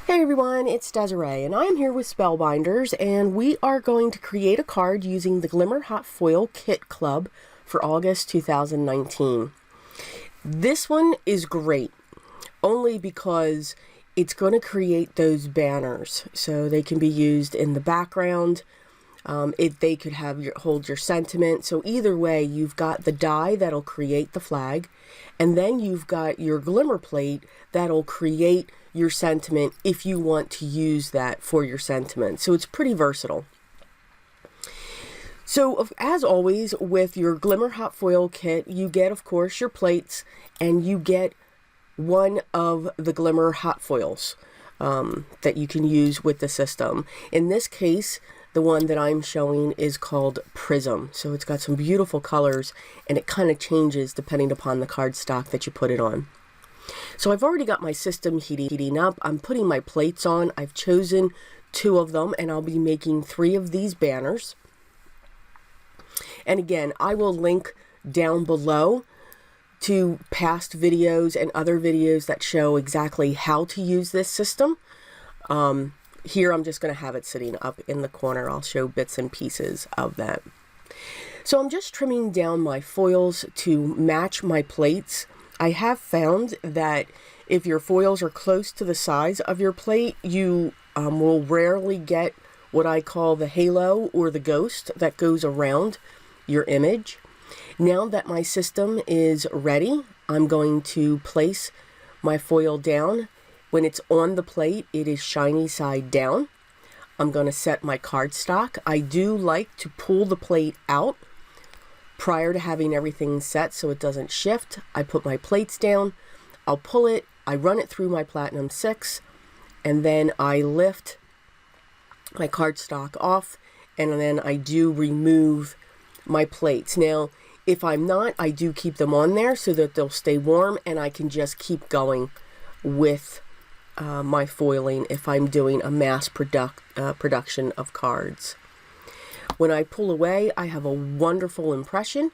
Hey everyone, it's Desiree, and I am here with Spellbinders, and we are going to create a card using the Glimmer Hot Foil Kit Club for August 2019. This one is great, only because it's going to create those banners, so they can be used in the background. They could have hold your sentiment. So either way, you've got the die that'll create the flag, and then you've got your glimmer plate that'll create your sentiment if you want to use that for your sentiment. So it's pretty versatile. So as always with your Glimmer Hot Foil kit, you get, of course, your plates, and you get one of the Glimmer Hot Foils that you can use with the system. In this case, the one that I'm showing is called Prism. So it's got some beautiful colors, and it kind of changes depending upon the cardstock that you put it on. So I've already got my system heating up. I'm putting my plates on. I've chosen 2 of them, and I'll be making 3 of these banners. And again, I will link down below to past videos and other videos that show exactly how to use this system. Here I'm just going to have it sitting up in the corner. I'll show bits and pieces of that. So I'm just trimming down my foils to match my plates. I have found that if your foils are close to the size of your plate, you will rarely get what I call the halo or the ghost that goes around your image. Now that my system is ready, I'm going to place my foil down. When it's on the plate, it is shiny side down. I'm going to set my cardstock. I do like to pull the plate out prior to having everything set so it doesn't shift. I put my plates down, I'll pull it, I run it through my Platinum 6, and then I lift my cardstock off, and then I do remove my plates. Now, if I'm not, I do keep them on there so that they'll stay warm, and I can just keep going with my foiling if I'm doing a mass production of cards. When I pull away, I have a wonderful impression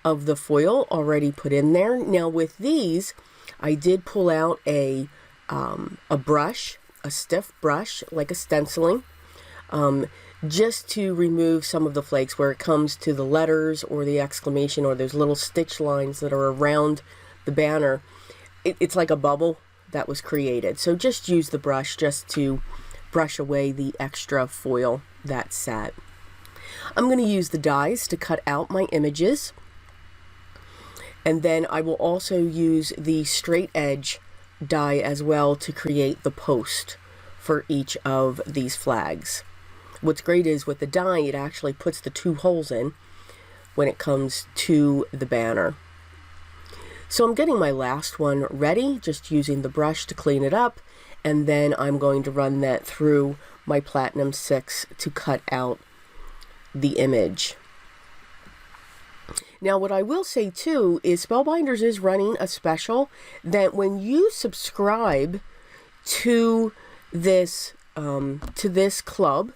of the foil already put in there. Now with these, I did pull out a brush, a stiff brush, like a stenciling, just to remove some of the flakes where it comes to the letters or the exclamation or those little stitch lines that are around the banner. It's like a bubble that was created. So just use the brush just to brush away the extra foil that sat. I'm going to use the dies to cut out my images, and then I will also use the straight edge die as well to create the post for each of these flags. What's great is with the die, it actually puts the 2 holes in when it comes to the banner. So I'm getting my last one ready, just using the brush to clean it up, and then I'm going to run that through my Platinum 6 to cut out the image. Now what I will say too is Spellbinders is running a special that when you subscribe to this club,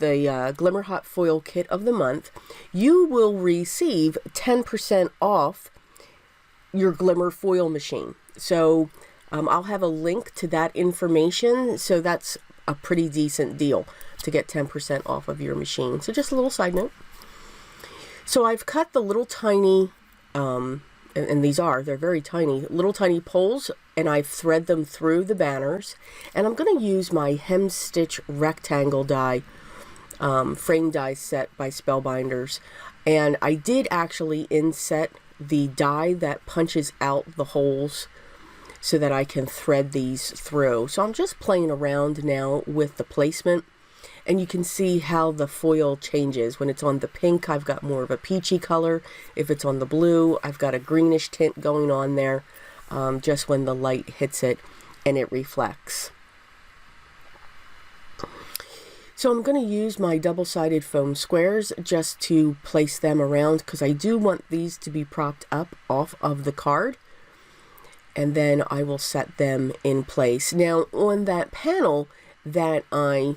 the Glimmer Hot Foil Kit of the Month, you will receive 10% off your Glimmer foil machine. So I'll have a link to that information, so that's a pretty decent deal to get 10% off of your machine. So just a little side note. So I've cut the little tiny, and they're very tiny, little tiny poles, and I've thread them through the banners. And I'm going to use my hem stitch rectangle die, frame die set by Spellbinders. And I did actually inset the die that punches out the holes so that I can thread these through. So I'm just playing around now with the placement, and you can see how the foil changes. When it's on the pink, I've got more of a peachy color. If it's on the blue, I've got a greenish tint going on there, just when the light hits it and it reflects. So I'm going to use my double-sided foam squares just to place them around, because I do want these to be propped up off of the card, and then I will set them in place. Now on that panel that I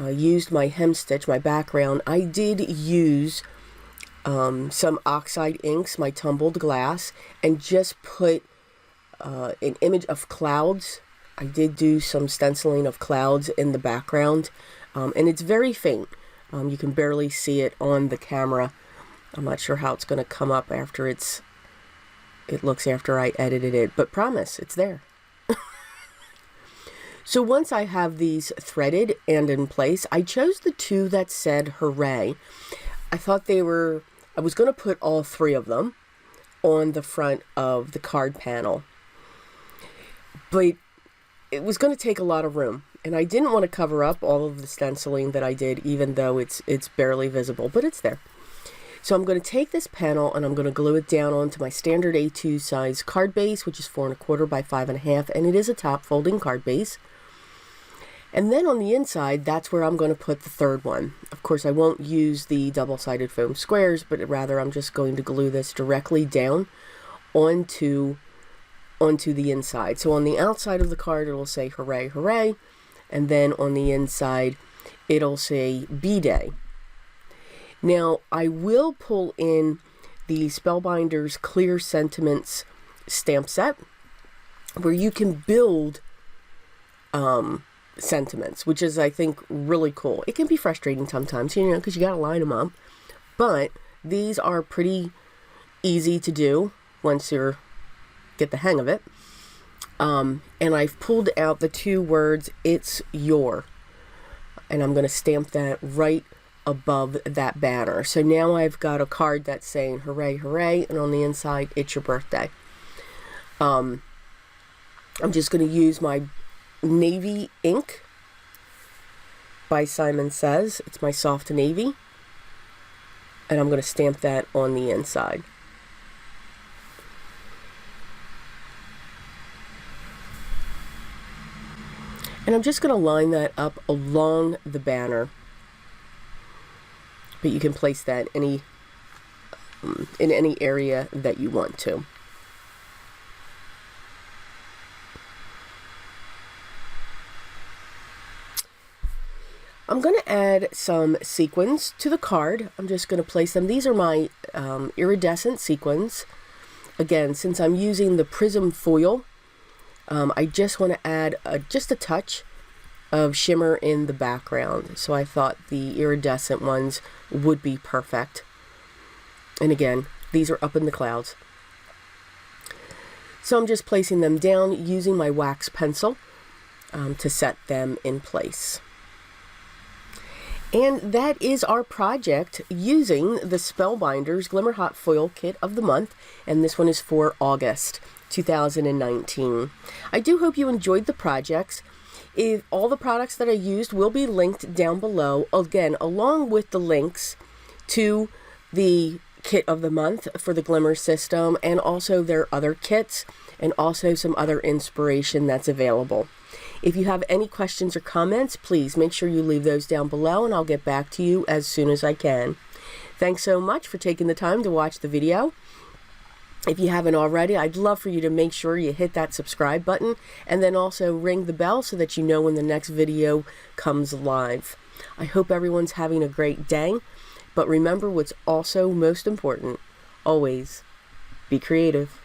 used my hem stitch, my background, I did use some oxide inks, my tumbled glass, and just put an image of clouds I did do some stenciling of clouds in the background, and it's very faint. You can barely see it on the camera. I'm not sure how it's going to come up after it looks after I edited it, but promise, it's there. So once I have these threaded and in place, I chose the two that said hooray. I thought I was going to put all three of them on the front of the card panel, but it was going to take a lot of room, and I didn't want to cover up all of the stenciling that I did, even though it's barely visible, but it's there. So I'm going to take this panel and I'm going to glue it down onto my standard A2 size card base, which is 4 1/4 by 5 1/2, and it is a top folding card base. And then on the inside, that's where I'm going to put the third one. Of course, I won't use the double-sided foam squares, but rather I'm just going to glue this directly down onto the inside. So on the outside of the card, it'll say hooray, hooray. And then on the inside, it'll say B-Day. Now, I will pull in the Spellbinders Clear Sentiments stamp set, where you can build sentiments, which is, I think, really cool. It can be frustrating sometimes, you know, because you got to line them up, but these are pretty easy to do once you get the hang of it. And I've pulled out the two words, "It's Your," and I'm going to stamp that right above that banner. So now I've got a card that's saying hooray, hooray, and on the inside, "It's your birthday." I'm just going to use my navy ink by Simon Says. It's my soft navy, and I'm going to stamp that on the inside. And I'm just going to line that up along the banner, but you can place that in any area that you want to. I'm going to add some sequins to the card. I'm just going to place them. These are my iridescent sequins. Again, since I'm using the prism foil, I just want to add just a touch of shimmer in the background. So I thought the iridescent ones would be perfect. And again, these are up in the clouds. So I'm just placing them down using my wax pencil to set them in place. And that is our project using the Spellbinders Glimmer Hot Foil Kit of the Month, and this one is for August 2019. I do hope you enjoyed the projects. If all the products that I used will be linked down below, again, along with the links to the Kit of the Month for the Glimmer system, and also their other kits, and also some other inspiration that's available. If you have any questions or comments, please make sure you leave those down below, and I'll get back to you as soon as I can. Thanks so much for taking the time to watch the video. If you haven't already, I'd love for you to make sure you hit that subscribe button, and then also ring the bell so that you know when the next video comes live. I hope everyone's having a great day, but remember what's also most important: always be creative.